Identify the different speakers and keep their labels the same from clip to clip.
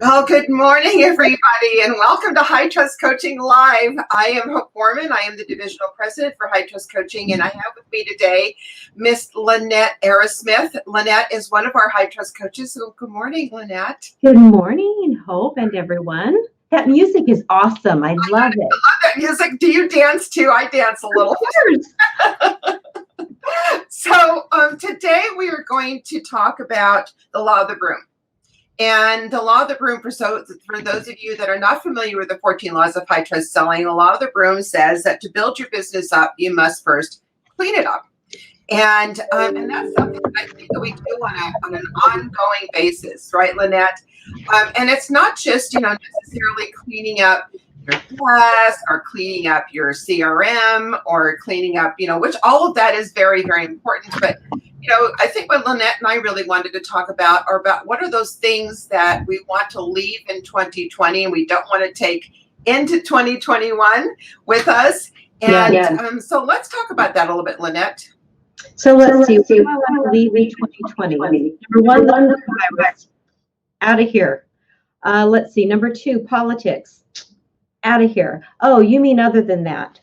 Speaker 1: Well, good morning, everybody, and welcome to High Trust Coaching Live. I am Bourman. I am the Divisional President for High Trust Coaching, and I have with me today Miss Lynette Arrasmith. Lynette is one of our High Trust coaches. So good morning, Lynette.
Speaker 2: Good morning, Hope, and everyone. That music is awesome. I love it.
Speaker 1: I love that music. Do you dance too? I dance a little. So today we are going to talk about the law of the broom. And the law of the broom, for those of you that are not familiar with the 14 laws of high trust selling, the law of the broom says that to build your business up, you must first clean it up. And that's something I think that we do on an ongoing basis, right, Lynette? And it's not just, necessarily cleaning up your desk or cleaning up your CRM or cleaning up, which all of that is very, very important. But I think what Lynette and I really wanted to talk about are about what are those things that we want to leave in 2020 and we don't want to take into 2021 with us. And so let's talk about that a little bit, Lynette.
Speaker 2: So let's see. What do I want to leave in 2020? Number one, the virus. Out of here. Let's see. Number two, politics. Out of here. Oh, you mean other than that?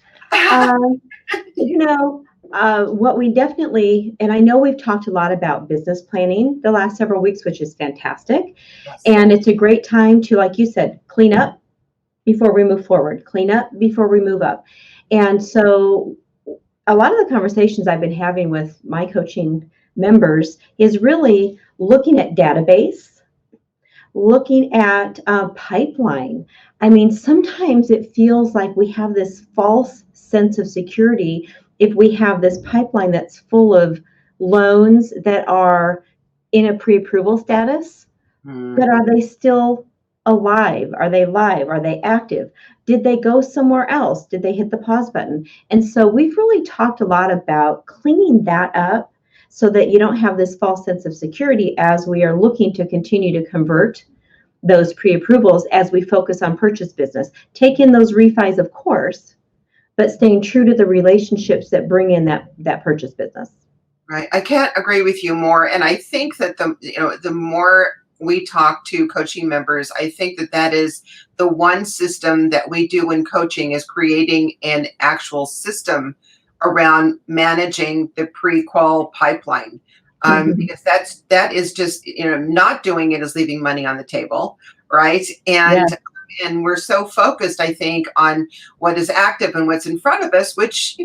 Speaker 2: What we definitely, and I know we've talked a lot about business planning the last several weeks, which is fantastic. Yes. And it's a great time to, like you said, clean up before we move forward, clean up before we move up. And so a lot of the conversations I've been having with my coaching members is really looking at database, looking at pipeline. I mean, sometimes it feels like we have this false sense of security if we have this pipeline that's full of loans that are in a pre-approval status, but are they still alive? Are they live? Are they active? Did they go somewhere else? Did they hit the pause button? And so we've really talked a lot about cleaning that up so that you don't have this false sense of security as we are looking to continue to convert those pre-approvals as we focus on purchase business. Take in those refis, of course, but staying true to the relationships that bring in that purchase business.
Speaker 1: Right. I can't agree with you more. And I think that the more we talk to coaching members, I think that is the one system that we do in coaching is creating an actual system around managing the pre-qual pipeline. Because that is just, not doing it is leaving money on the table. Right. And we're so focused, I think, on what is active and what's in front of us, which,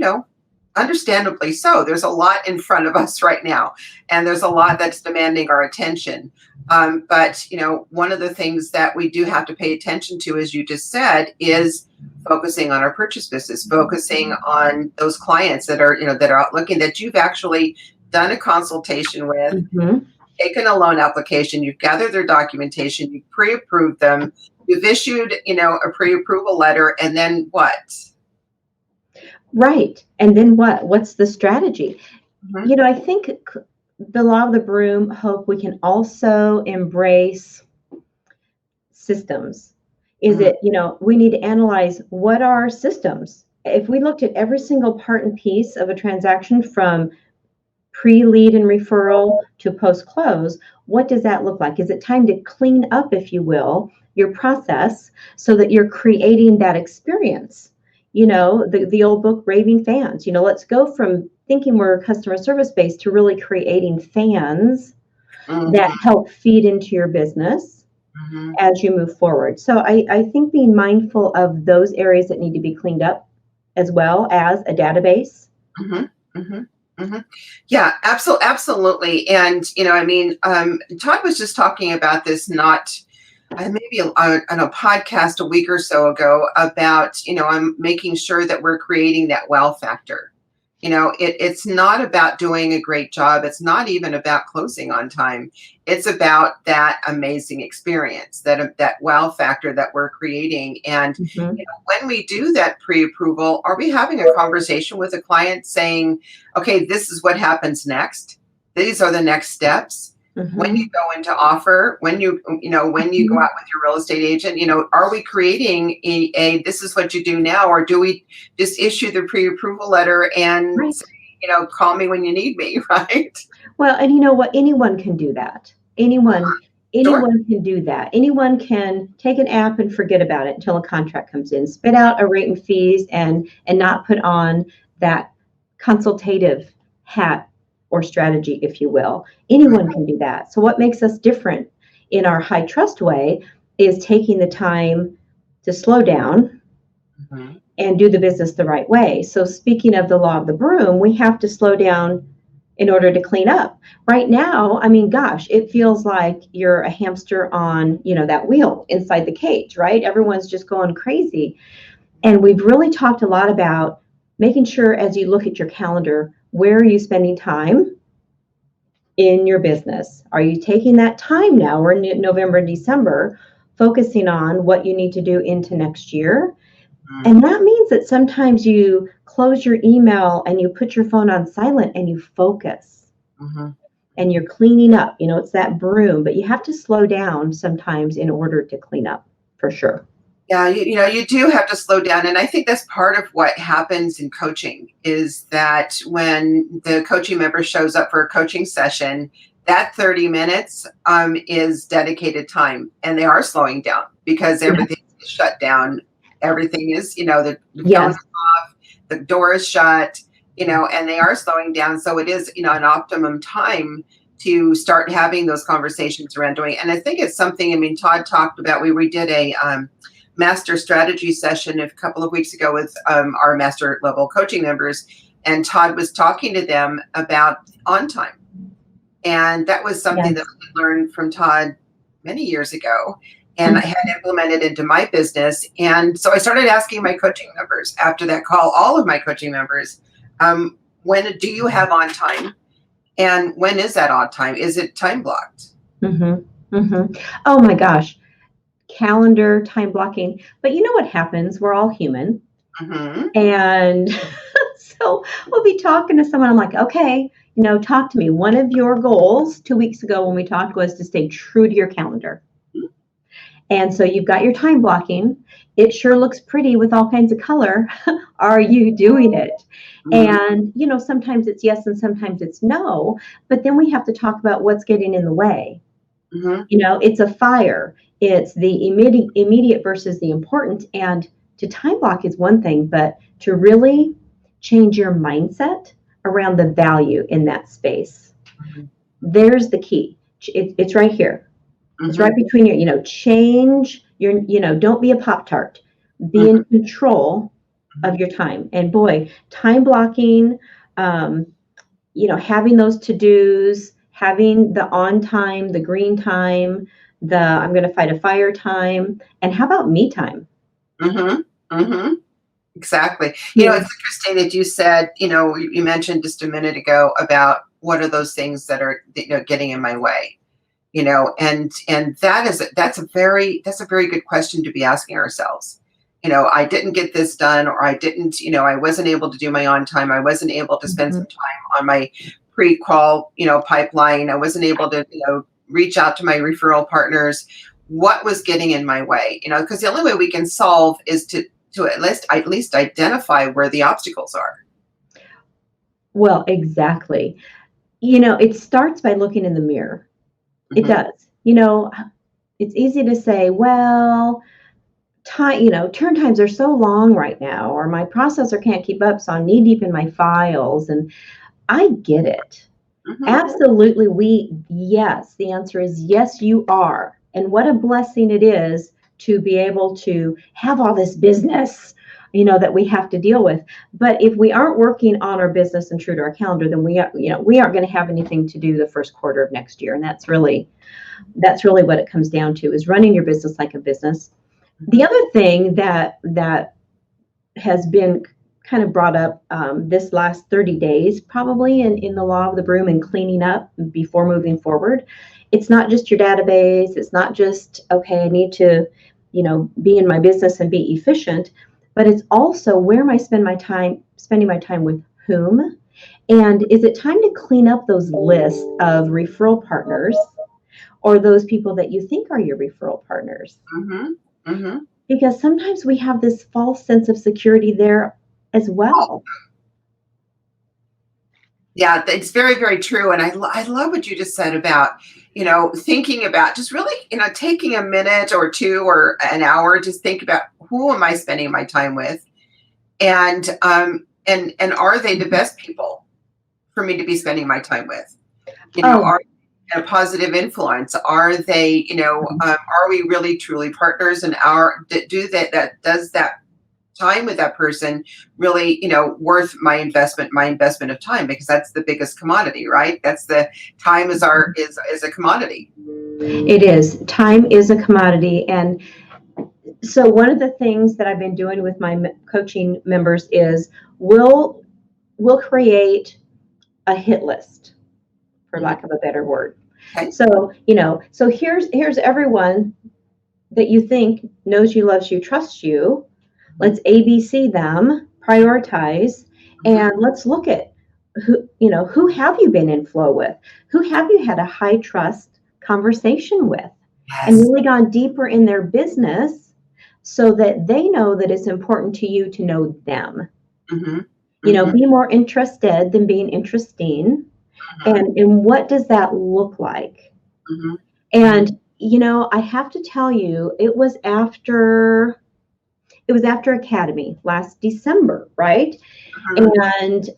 Speaker 1: understandably so. There's a lot in front of us right now, and there's a lot that's demanding our attention. But, one of the things that we do have to pay attention to, as you just said, is focusing on our purchase business, focusing on those clients that are out looking, that you've actually done a consultation with, taken a loan application, you've gathered their documentation, you've pre-approved them, you've issued, a pre-approval letter, and then what?
Speaker 2: Right. And then what? What's the strategy? I think the law of the broom, Hope, we can also embrace systems. Is it, we need to analyze what are our systems. If we looked at every single part and piece of a transaction from pre-lead and referral to post-close, what does that look like? Is it time to clean up, if you will, your process so that you're creating that experience? The old book, Raving Fans, let's go from thinking we're customer service based to really creating fans that help feed into your business as you move forward. So I think being mindful of those areas that need to be cleaned up as well as a database.
Speaker 1: Yeah, absolutely. And, Todd was just talking about this maybe on a podcast a week or so ago about, I'm making sure that we're creating that wow factor. It's not about doing a great job. It's not even about closing on time. It's about that amazing experience, that wow factor that we're creating. And when we do that pre-approval, are we having a conversation with a client saying, okay, this is what happens next. These are the next steps. When you go into offer, when you go out with your real estate agent, are we creating a this is what you do now, or do we just issue the pre-approval letter and say, call me when you need me, right?
Speaker 2: Well, and you know what? Anyone can do that. Anyone
Speaker 1: Sure.
Speaker 2: Anyone can do that. Anyone can take an app and forget about it until a contract comes in, spit out a rate and fees, and not put on that consultative hat or strategy, if you will. Anyone can do that. So what makes us different in our high trust way is taking the time to slow down
Speaker 1: Mhm.
Speaker 2: and do the business the right way. So speaking of the law of the broom, we have to slow down in order to clean up. Right now, I mean, gosh, it feels like you're a hamster on, that wheel inside the cage, right? Everyone's just going crazy. And we've really talked a lot about making sure as you look at your calendar, where are you spending time in your business? Are you taking that time now? We're in November and December, focusing on what you need to do into next year. And that means that sometimes you close your email and you put your phone on silent and you focus
Speaker 1: Mhm.
Speaker 2: and you're cleaning up. It's that broom, but you have to slow down sometimes in order to clean up, for sure.
Speaker 1: Yeah, you do have to slow down. And I think that's part of what happens in coaching is that when the coaching member shows up for a coaching session, that 30 minutes is dedicated time and they are slowing down because
Speaker 2: Yeah.
Speaker 1: everything is shut down. Everything is, the phone
Speaker 2: Yes.
Speaker 1: is off, the door is shut, and they are slowing down. So it is, an optimum time to start having those conversations around doing. And I think it's something, Todd talked about, we did a, master strategy session a couple of weeks ago with our master level coaching members, and Todd was talking to them about on time, and that was something that
Speaker 2: Yes.
Speaker 1: I learned from Todd many years ago, and I had implemented into my business. And so I started asking my coaching members after that call, all of my coaching members, when do you have on time, and when is that on time? Is it time blocked?
Speaker 2: Mm-hmm. Mm-hmm. Oh my gosh. Calendar, time blocking. But you know what happens? We're all human.
Speaker 1: Mm-hmm.
Speaker 2: And so we'll be talking to someone. I'm like, okay, talk to me. One of your goals 2 weeks ago when we talked was to stay true to your calendar. And so you've got your time blocking. It sure looks pretty with all kinds of color. Are you doing it?
Speaker 1: Mm-hmm.
Speaker 2: And, sometimes it's yes and sometimes it's no. But then we have to talk about what's getting in the way.
Speaker 1: Mm-hmm.
Speaker 2: It's a fire. It's the immediate versus the important. And to time block is one thing, but to really change your mindset around the value in that space, there's the key. It's right here. It's right between change your, don't be a Pop-Tart. Be in control of your time. And boy, time blocking, having those to-dos, having the on time, the green time, the I'm going to fight a fire time, and how about me time?
Speaker 1: Mm-hmm. Mm-hmm. Exactly.
Speaker 2: Yeah.
Speaker 1: It's interesting that you said, you mentioned just a minute ago about what are those things that are, getting in my way, and that's a very good question to be asking ourselves. I didn't get this done, or I didn't, I wasn't able to do my on time. I wasn't able to spend
Speaker 2: Mhm.
Speaker 1: some time on my pre-qual, pipeline. I wasn't able to, reach out to my referral partners. What was getting in my way? Because the only way we can solve is to at least identify where the obstacles are.
Speaker 2: Well, exactly. It starts by looking in the mirror. It
Speaker 1: Hmm.
Speaker 2: does. It's easy to say, well, time, turn times are so long right now, or my processor can't keep up, so I'm knee deep in my files. And I get it.
Speaker 1: Hmm.
Speaker 2: Absolutely. Yes, the answer is yes, you are. And what a blessing it is to be able to have all this business, that we have to deal with. But if we aren't working on our business and true to our calendar, then we aren't going to have anything to do the first quarter of next year. And that's really what it comes down to, is running your business like a business. The other thing that has been kind of brought up this last 30 days, probably in the law of the broom and cleaning up before moving forward. It's not just your database. It's not just, okay, I need to, be in my business and be efficient, but it's also where am I spending my time with whom? And is it time to clean up those lists of referral partners or those people that you think are your referral partners?
Speaker 1: Hmm. Hmm.
Speaker 2: Because sometimes we have this false sense of security there as well.
Speaker 1: Yeah, it's very, very true. And I love what you just said about, thinking about just really, taking a minute or two or an hour, just think about who am I spending my time with? And are they the best people for me to be spending my time with?
Speaker 2: Oh,
Speaker 1: Are they a positive influence? Are they, are we really truly partners? And does that time with that person really, worth my investment of time? Because that's the biggest commodity, right? That's the time is a commodity.
Speaker 2: it is. Time is a commodity. And so one of the things that I've been doing with my coaching members is we'll create a hit list, for
Speaker 1: Mhm.
Speaker 2: lack of a better word.
Speaker 1: Okay.
Speaker 2: So, so here's everyone that you think knows you, loves you, trusts you. Let's ABC them, prioritize,
Speaker 1: Mhm.
Speaker 2: and let's look at who have you been in flow with? Who have you had a high trust conversation with and
Speaker 1: Yes.
Speaker 2: really gone deeper in their business so that they know that it's important to you to know them.
Speaker 1: Hmm. Hmm.
Speaker 2: Be more interested than being interesting.
Speaker 1: Hmm.
Speaker 2: And what does that look like?
Speaker 1: Hmm. Hmm.
Speaker 2: And I have to tell you, it was after Academy last December, right?
Speaker 1: Hmm.
Speaker 2: And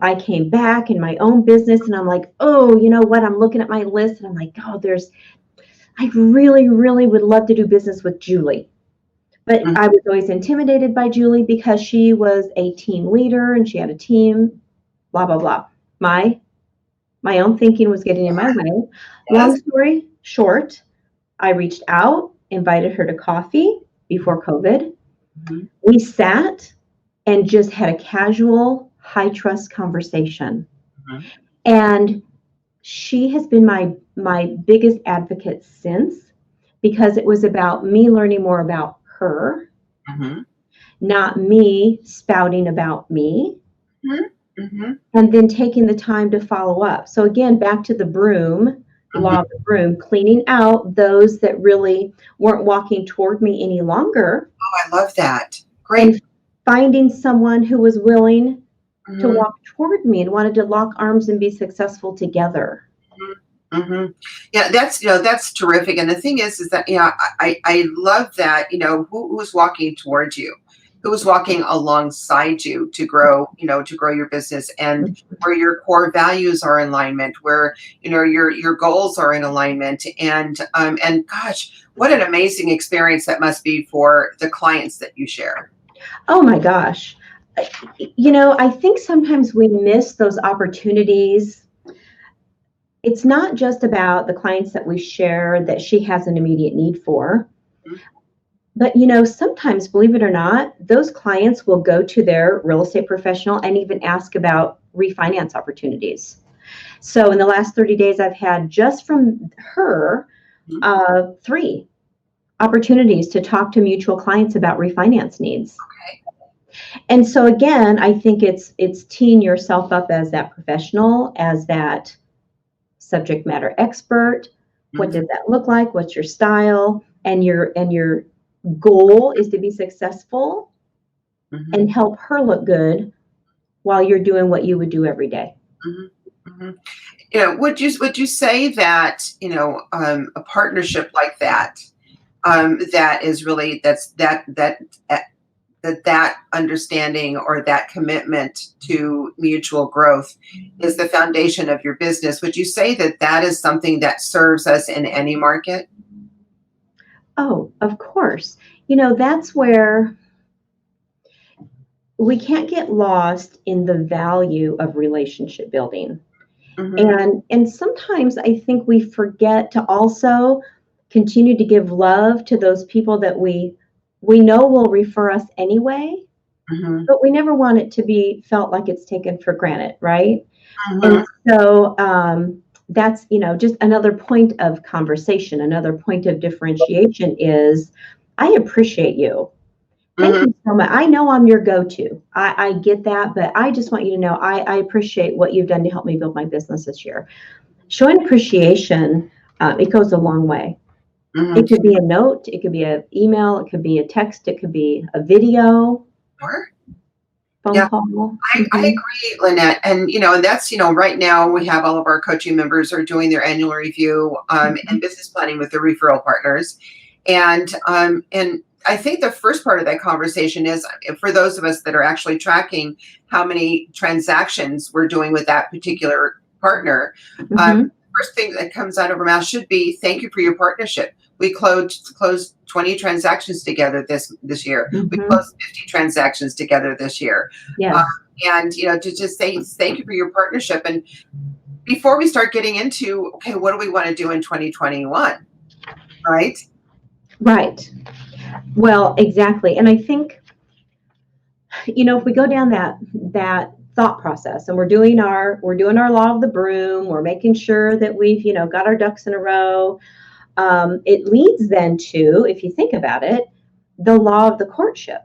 Speaker 2: I came back in my own business, and I'm like, oh, you know what? I'm looking at my list, and I'm like, oh, I really, really would love to do business with Julie. But
Speaker 1: Hmm.
Speaker 2: I was always intimidated by Julie because she was a team leader and she had a team, blah, blah, blah. My own thinking was getting in my way. Long
Speaker 1: Yes.
Speaker 2: story short, I reached out, invited her to coffee before COVID.
Speaker 1: Hmm.
Speaker 2: We sat and just had a casual, high trust conversation.
Speaker 1: Hmm.
Speaker 2: And she has been my biggest advocate since, because it was about me learning more about her,
Speaker 1: Hmm.
Speaker 2: not me spouting about me,
Speaker 1: Hmm. Hmm.
Speaker 2: and then taking the time to follow up. So again, back to the broom, the
Speaker 1: Hmm.
Speaker 2: law of the broom, cleaning out those that really weren't walking toward me any longer,
Speaker 1: Oh, I love that. Great.
Speaker 2: and finding someone who was willing to
Speaker 1: Hmm.
Speaker 2: walk toward me and wanted to lock arms and be successful together.
Speaker 1: Hmm. Yeah, that's terrific. And the thing is that I love that. Who's walking towards you, who's walking alongside you to grow your business, and where your core values are in alignment, where your goals are in alignment, and gosh, what an amazing experience that must be for the clients that you share.
Speaker 2: Oh my gosh. I think sometimes we miss those opportunities. It's not just about the clients that we share that she has an immediate need for, but sometimes, believe it or not, those clients will go to their real estate professional and even ask about refinance opportunities. So in the last 30 days, I've had just from her
Speaker 1: Mhm.
Speaker 2: 3 opportunities to talk to mutual clients about refinance needs. And so again, I think it's teeing yourself up as that professional, as that subject matter expert. What
Speaker 1: Mhm.
Speaker 2: does that look like? What's your style? And your goal is to be successful
Speaker 1: Mhm.
Speaker 2: and help her look good while you're doing what you would do every day.
Speaker 1: Mhm. Mhm. Would you say that a partnership like that, that is really uh, that understanding or that commitment to mutual growth is the foundation of your business? Would you say that that is something that serves us in any market?
Speaker 2: Oh, of course. That's where we can't get lost in the value of relationship building.
Speaker 1: Hmm.
Speaker 2: And sometimes I think we forget to also continue to give love to those people that we know will refer us anyway,
Speaker 1: Hmm.
Speaker 2: but we never want it to be felt like it's taken for granted, right? And
Speaker 1: Hmm.
Speaker 2: so that's just another point of conversation, another point of differentiation is I appreciate you. Thank
Speaker 1: Hmm.
Speaker 2: you so much. I know I'm your go-to. I get that, but I just want you to know I appreciate what you've done to help me build my business this year. Showing appreciation, it goes a long way.
Speaker 1: Hmm.
Speaker 2: It could be a note, it could be an email, it could be a text, it could be a video.
Speaker 1: Sure.
Speaker 2: phone
Speaker 1: Yeah.
Speaker 2: call.
Speaker 1: I agree, Lynette. And, and that's, right now we have all of our coaching members are doing their annual review and business planning with their referral partners. And I think the first part of that conversation is for those of us that are actually tracking how many transactions we're doing with that particular partner. First thing that comes out of our mouth should be, thank you for your partnership. We closed 20 transactions together this year. We closed 50 transactions together this year.
Speaker 2: Yes.
Speaker 1: And, to just say thank you for your partnership. And before we start getting into, okay, what do we want to do in 2021? Right?
Speaker 2: Right. Well, exactly. And I think, if we go down that thought process and we're doing our law of the broom, we're making sure that we've, got our ducks in a row. It leads then to, if you think about it, the law of the courtship.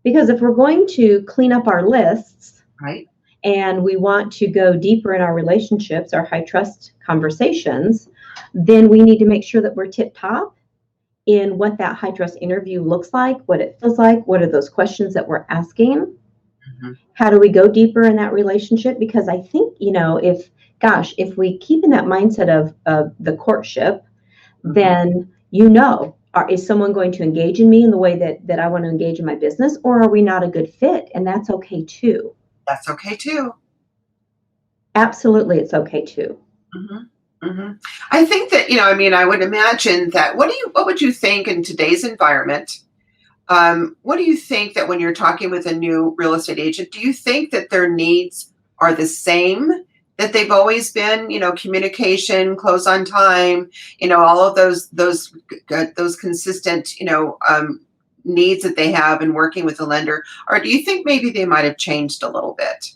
Speaker 2: Because if we're going to clean up our lists,
Speaker 1: right,
Speaker 2: and we want to go deeper in our relationships, our high trust conversations, then we need to make sure that we're tip top in what that high trust interview looks like, what it feels like, what are those questions that we're asking, how do we go deeper in that relationship? Because I think, if we keep in that mindset of the courtship, then is someone going to engage in me in the way that I want to engage in my business, or are we not a good fit? And that's okay too.
Speaker 1: That's okay too.
Speaker 2: Absolutely, it's okay too.
Speaker 1: I think that, I would imagine that, what would you think in today's environment? What do you think that when you're talking with a new real estate agent, do you think that their needs are the same that they've always been, communication, close on time, all of those consistent, needs that they have in working with a lender? Or do you think maybe they might have changed a little bit?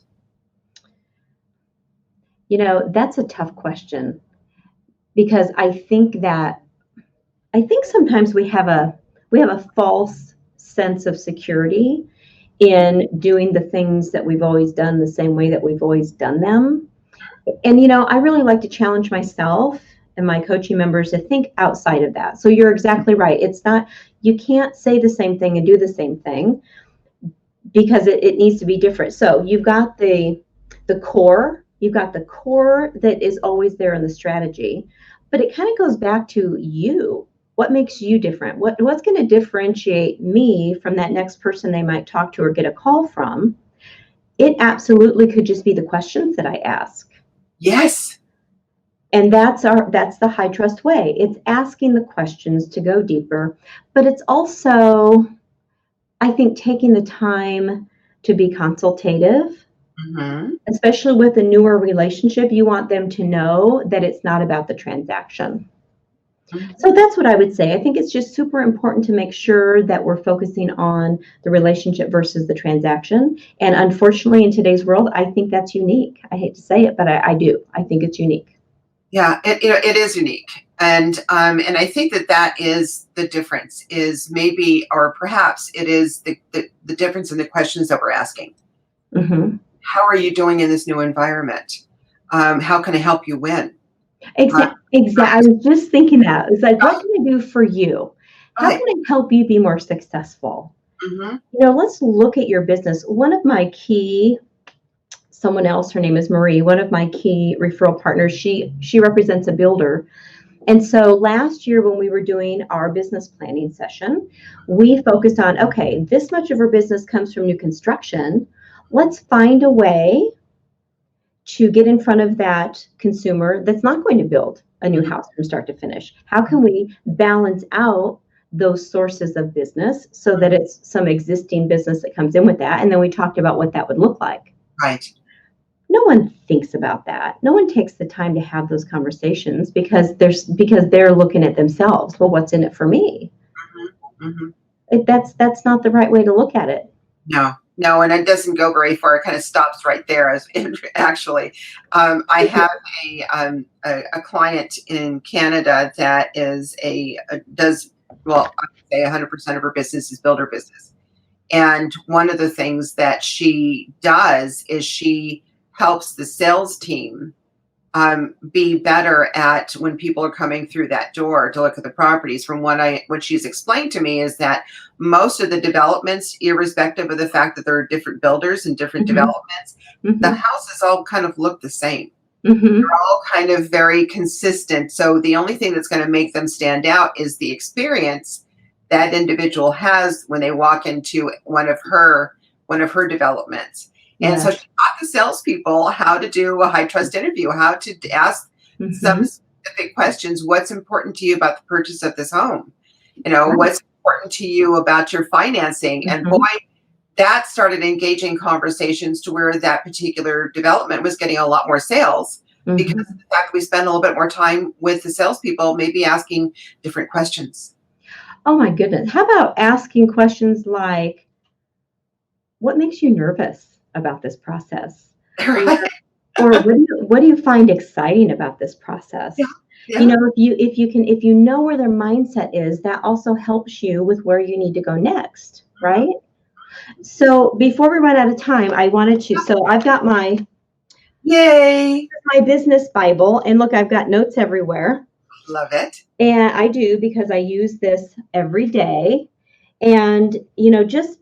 Speaker 2: That's a tough question, because I think sometimes we have a false sense of security in doing the things that we've always done the same way that we've always done them. And, I really like to challenge myself and my coaching members to think outside of that. So you're exactly right. It's not, you can't say the same thing and do the same thing, because it needs to be different. So you've got the core, that is always there in the strategy, but it kind of goes back to you. What makes you different? What's going to differentiate me from that next person they might talk to or get a call from? It absolutely could just be the questions that I ask.
Speaker 1: Yes.
Speaker 2: And that's the high trust way. It's asking the questions to go deeper, but it's also, I think, taking the time to be consultative. Especially with a newer relationship, you want them to know that it's not about the transaction. So that's what I would say. I think it's just super important to make sure that we're focusing on the relationship versus the transaction. And unfortunately, in today's world, I think that's unique. I hate to say it, but I do. I think it's unique.
Speaker 1: Yeah, it is unique. And I think that is the difference, is maybe, or perhaps it is the difference in the questions that we're asking. How are you doing in this new environment? How can I help you win?
Speaker 2: Exactly. I was just thinking that. It's like, what can I do for you? How can I help you be more successful? Let's look at your business. Someone else, her name is Marie, one of my key referral partners, she represents a builder. And so last year when we were doing our business planning session, we focused on, okay, this much of our business comes from new construction. Let's find a way to get in front of that consumer that's not going to build a new house from start to finish. How can we balance out those sources of business so that it's some existing business that comes in with that? And then we talked about what that would look like.
Speaker 1: Right.
Speaker 2: No one thinks about that. No one takes the time to have those conversations because they're looking at themselves. Well, what's in it for me? That's not the right way to look at it.
Speaker 1: No, and it doesn't go very far. It kind of stops right there. Actually, I have a client in Canada that is I would say 100% of her business is builder business. And one of the things that she does is she helps the sales team be better at when people are coming through that door to look at the properties. From what she's explained to me is that most of the developments, irrespective of the fact that there are different builders and different developments, the houses all kind of look the same. They're all kind of very consistent. So the only thing that's going to make them stand out is the experience that individual has when they walk into one of her developments. And so she taught the salespeople how to do a high trust interview, how to ask some specific questions. What's important to you about the purchase of this home? What's important to you about your financing? And boy, that started engaging conversations to where that particular development was getting a lot more sales because of the fact we spend a little bit more time with the salespeople, maybe asking different questions.
Speaker 2: Oh my goodness. How about asking questions like, what makes you nervous about this process?
Speaker 1: Right.
Speaker 2: Or what do you find exciting about this process?
Speaker 1: Yeah.
Speaker 2: If you know where their mindset is, that also helps you with where you need to go next, right? So before we run out of time, so I've got my business Bible, and look, I've got notes everywhere.
Speaker 1: Love it.
Speaker 2: And I do, because I use this every day. And just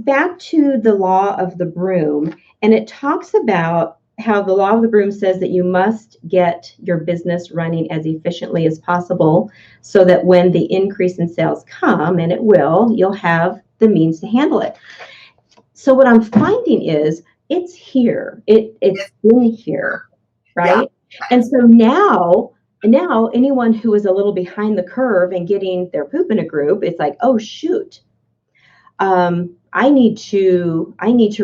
Speaker 2: back to the law of the broom, and it talks about how the law of the broom says that you must get your business running as efficiently as possible so that when the increase in sales come, and it will, you'll have the means to handle it. So what I'm finding is it's here. It's in here, right? Yeah. And so now anyone who is a little behind the curve and getting their poop in a group, it's like, oh shoot. I need to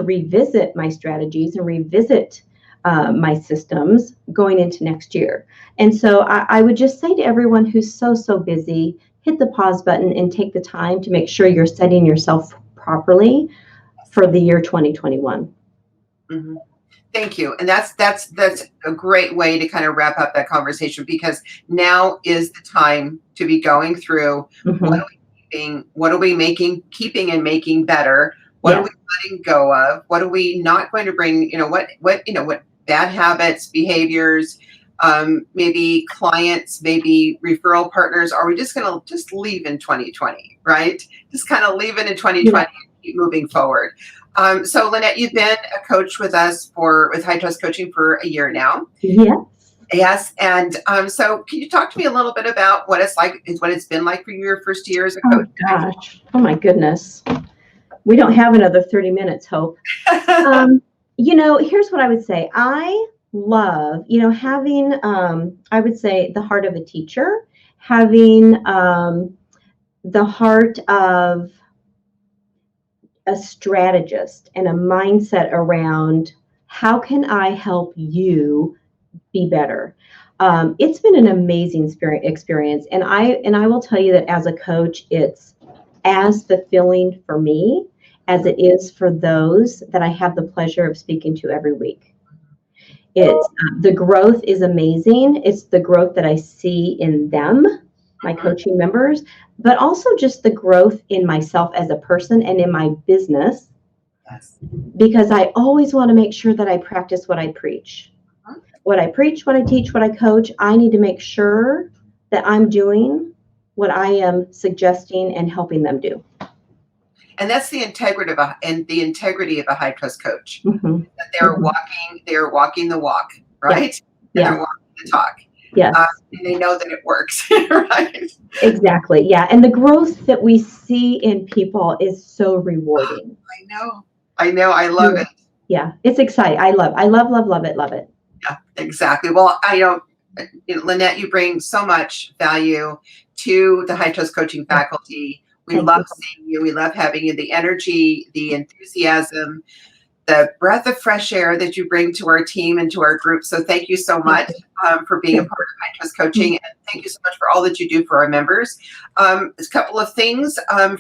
Speaker 2: revisit my strategies and revisit my systems going into next year. And so I would just say to everyone who's so busy, hit the pause button and take the time to make sure you're setting yourself properly for the year 2021.
Speaker 1: Thank you. And that's a great way to kind of wrap up that conversation, because now is the time to be going through what are we keeping and making better? What are we letting go of? What are we not going to bring? What bad habits, behaviors, maybe clients, maybe referral partners, are we just going to just leave in 2020, right? Just kind of leave it in 2020 and keep moving forward. So Lynette, you've been a coach with us with High Trust Coaching for a year now. Yes. And so can you talk to me a little bit about what it's been like for your first year as a coach?
Speaker 2: Oh gosh. Oh my goodness. We don't have another 30 minutes, Hope. Here's what I would say. I love, having, I would say, the heart of a teacher, having the heart of a strategist and a mindset around how can I help you be better. It's been an amazing experience. And I will tell you that as a coach, it's as fulfilling for me as it is for those that I have the pleasure of speaking to every week. It's the growth is amazing. It's the growth that I see in them, my coaching members, but also just the growth in myself as a person and in my business.
Speaker 1: Yes.
Speaker 2: Because I always want to make sure that I practice what I preach. What I preach, what I teach, what I coach, I need to make sure that I'm doing what I am suggesting and helping them do.
Speaker 1: And that's the integrity of a high trust coach. That they're walking the walk, right?
Speaker 2: Yeah.
Speaker 1: They're walking the talk.
Speaker 2: Yes.
Speaker 1: And they know that it works, right?
Speaker 2: Exactly. Yeah. And the growth that we see in people is so rewarding.
Speaker 1: I know. I love it.
Speaker 2: Yeah. It's exciting. I love it.
Speaker 1: Yeah, exactly. Well, Lynette, you bring so much value to the High Trust Coaching faculty. We love seeing you. We love having you. The energy, the enthusiasm, the breath of fresh air that you bring to our team and to our group. So thank you so much for being a part of High Trust Coaching. And thank you so much for all that you do for our members. A couple of things. I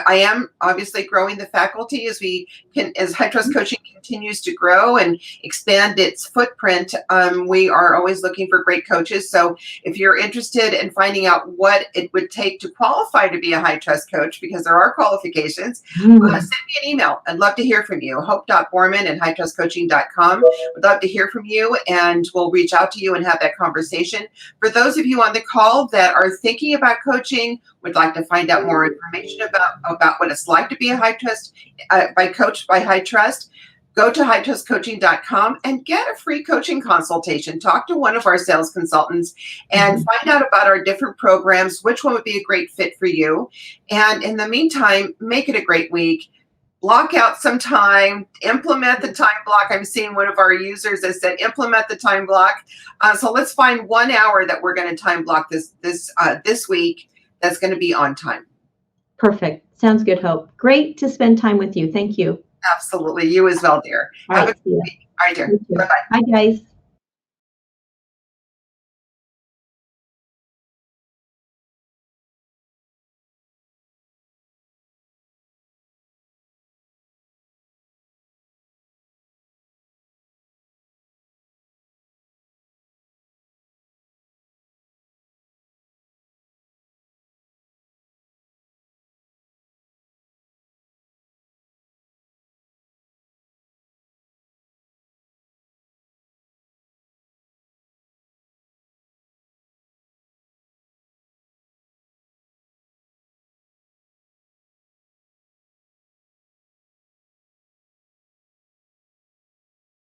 Speaker 1: am obviously growing the faculty as High Trust Coaching continues to grow and expand its footprint. We are always looking for great coaches. So if you're interested in finding out what it would take to qualify to be a High Trust coach, because there are qualifications, send me an email. I'd love to hear from you. Hope.Bourman@hightrustcoaching.com. We'd love to hear from you, and we'll reach out to you and and have that conversation. For those of you on the call that are thinking about coaching, would like to find out more information about what it's like to be a high trust coached by High Trust, go to hightrustcoaching.com and get a free coaching consultation. Talk to one of our sales consultants and find out about our different programs, which one would be a great fit for you. And in the meantime, make it a great week. Block out some time, implement the time block. I'm seeing one of our users that said implement the time block. So let's find 1 hour that we're going to time block this week that's going to be on time.
Speaker 2: Perfect. Sounds good, Hope. Great to spend time with you. Thank you.
Speaker 1: Absolutely. You as well, dear.
Speaker 2: All
Speaker 1: Have
Speaker 2: right,
Speaker 1: a good week. All right, dear. Bye-bye.
Speaker 2: Bye, guys.